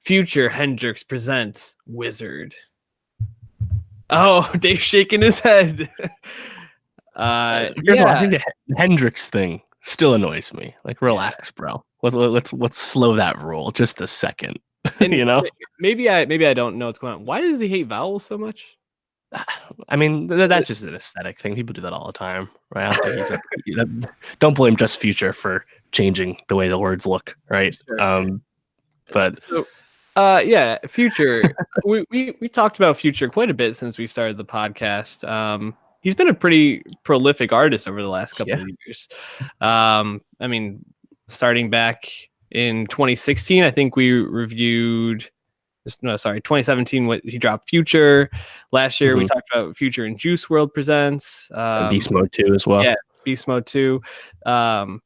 Future Hendrix presents WIZRD. Oh, Dave's shaking his head. First of all, I think the Hendrix thing still annoys me. Like, relax, bro. Let's slow that roll just a second. And you know, maybe I don't know what's going on. Why does he hate vowels so much? I mean, that's just an aesthetic thing. People do that all the time, right? I don't think don't blame just Future for changing the way the words look, right? Sure. But so, Future. we talked about Future quite a bit since we started the podcast. He's been a pretty prolific artist over the last couple of years. I mean, starting back in 2016, I think we reviewed. No, sorry, 2017. What he dropped Future. Last year we talked about Future and Juice WRLD presents. And Beast Mode 2 as well. Yeah, Beast Mode 2. I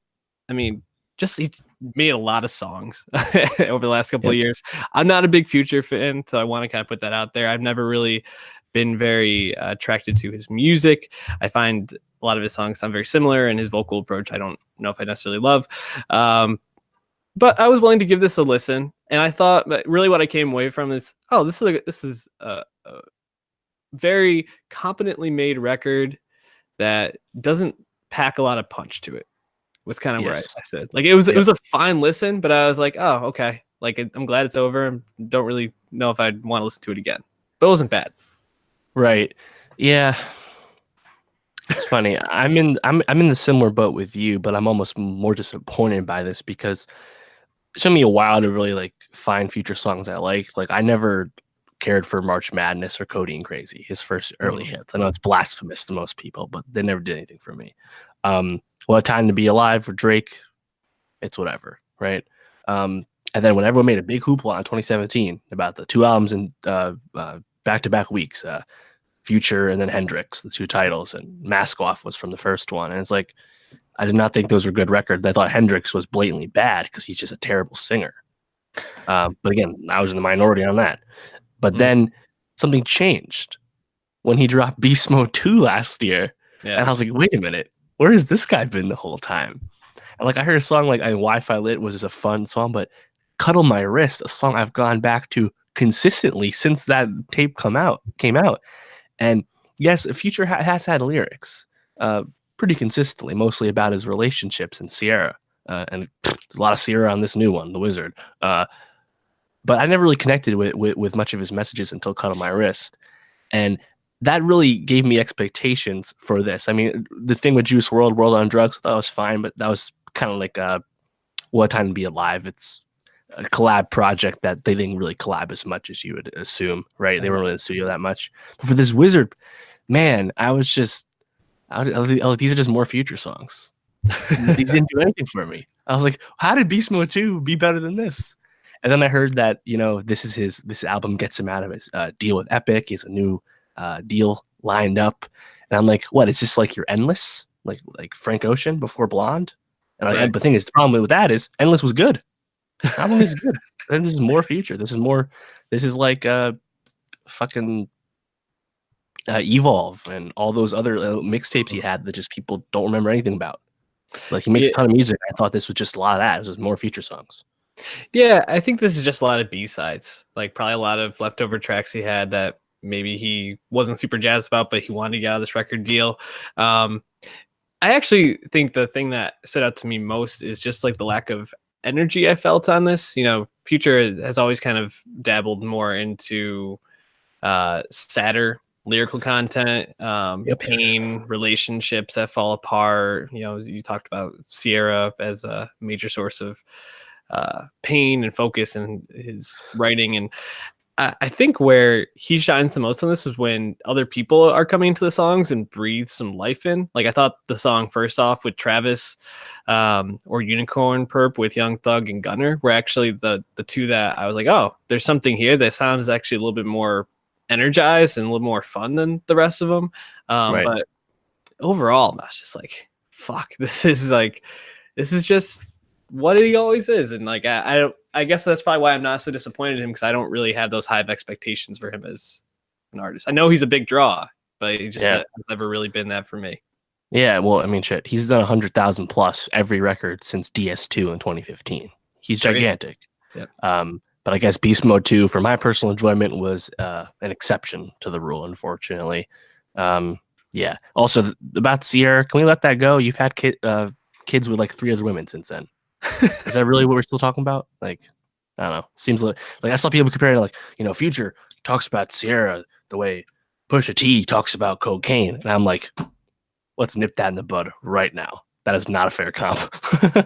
mean, just he made a lot of songs over the last couple of years. I'm not a big Future fan, so I want to kind of put that out there. I've never really been very attracted to his music. I find a lot of his songs sound very similar, and his vocal approach I don't know if I necessarily love. But I was willing to give this a listen, and I thought that really what I came away from is, oh, this is a very competently made record that doesn't pack a lot of punch to it. Was kind of where I said, like, it was a fine listen, but I was like, oh, okay, like I'm glad it's over. Don't really know if I'd want to listen to it again, but it wasn't bad. Right? Yeah. It's funny. I'm in the similar boat with you, but I'm almost more disappointed by this because it took me a while to really like find Future songs I like. Like, I never cared for March Madness or Codeine Crazy, his first early hits. I know it's blasphemous to most people, but they never did anything for me. What Time to Be Alive for Drake, it's whatever, right? And then when everyone made a big hoopla in 2017 about the two albums in back-to-back weeks, Future and then Hendrix, the two titles, and Mask Off was from the first one, and it's like, I did not think those were good records. I thought Hendrix was blatantly bad because he's just a terrible singer. But again, I was in the minority on that. But then something changed when he dropped Beast Mode 2 last year. Yeah. And I was like, wait a minute, where has this guy been the whole time? And like, I heard a song like Wi-Fi Lit was just a fun song, but Cuddle My Wrist, a song I've gone back to consistently since that tape came out. And yes, Future has had lyrics pretty consistently, mostly about his relationships and Sierra. And there's a lot of Sierra on this new one, The WIZRD. But I never really connected with much of his messages until Cuddle My Wrist. And that really gave me expectations for this. I mean, the thing with Juice WRLD, World on Drugs, that was fine, but that was kind of like What Time to Be Alive. It's a collab project that they didn't really collab as much as you would assume, right? They weren't really in the studio that much. But for this WIZRD, man, I was just, these are just more Future songs. These didn't do anything for me. I was like, how did Beast Mode 2 be better than this? And then I heard that, you know, this album gets him out of his deal with Epic. He has a new deal lined up. And I'm like, what? It's just like you're Endless? Like Frank Ocean before Blonde? And the thing is, the problem with that is Endless was good. The album is good. And this is more Future. This is like fucking Evolve and all those other mixtapes he had that just people don't remember anything about. Like, he makes a ton of music. I thought this was just a lot of that. It was just more Future songs. Yeah, I think this is just a lot of B-sides. Like, probably a lot of leftover tracks he had that maybe he wasn't super jazzed about, but he wanted to get out of this record deal. I actually think the thing that stood out to me most is just like the lack of energy I felt on this. You know, Future has always kind of dabbled more into sadder lyrical content, pain, relationships that fall apart. You know, you talked about Sierra as a major source of pain and focus in his writing. And I think where he shines the most on this is when other people are coming into the songs and breathe some life in. Like, I thought the song First Off with Travis or Unicorn Perp with Young Thug and Gunner were actually the two that I was like, oh, there's something here that sounds actually a little bit more energized and a little more fun than the rest of them. But overall, I was just like, fuck, this is just what he always is. And like, I guess that's probably why I'm not so disappointed in him, because I don't really have those high expectations for him as an artist. I know he's a big draw, but he just has never really been that for me. Yeah, well, I mean, shit, he's done 100,000 plus every record since DS2 in 2015. He's gigantic. Yep. But I guess Beast Mode 2, for my personal enjoyment, was an exception to the rule, unfortunately. Yeah. Also, about Sierra, can we let that go? You've had kids with like 3 other women since then. Is that really what we're still talking about? Like, I don't know. Seems like I saw people comparing like, Future talks about Sierra the way Pusha T talks about cocaine, and I'm like, let's nip that in the bud right now. That is not a fair comp.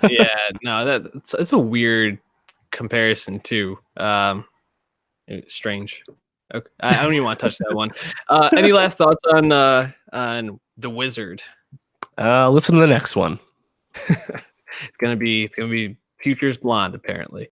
Yeah, no, it's a weird comparison too. Strange. Okay. I don't even want to touch that one. Any last thoughts on the WIZRD? Listen to the next one. It's gonna be Future's Blonde, apparently.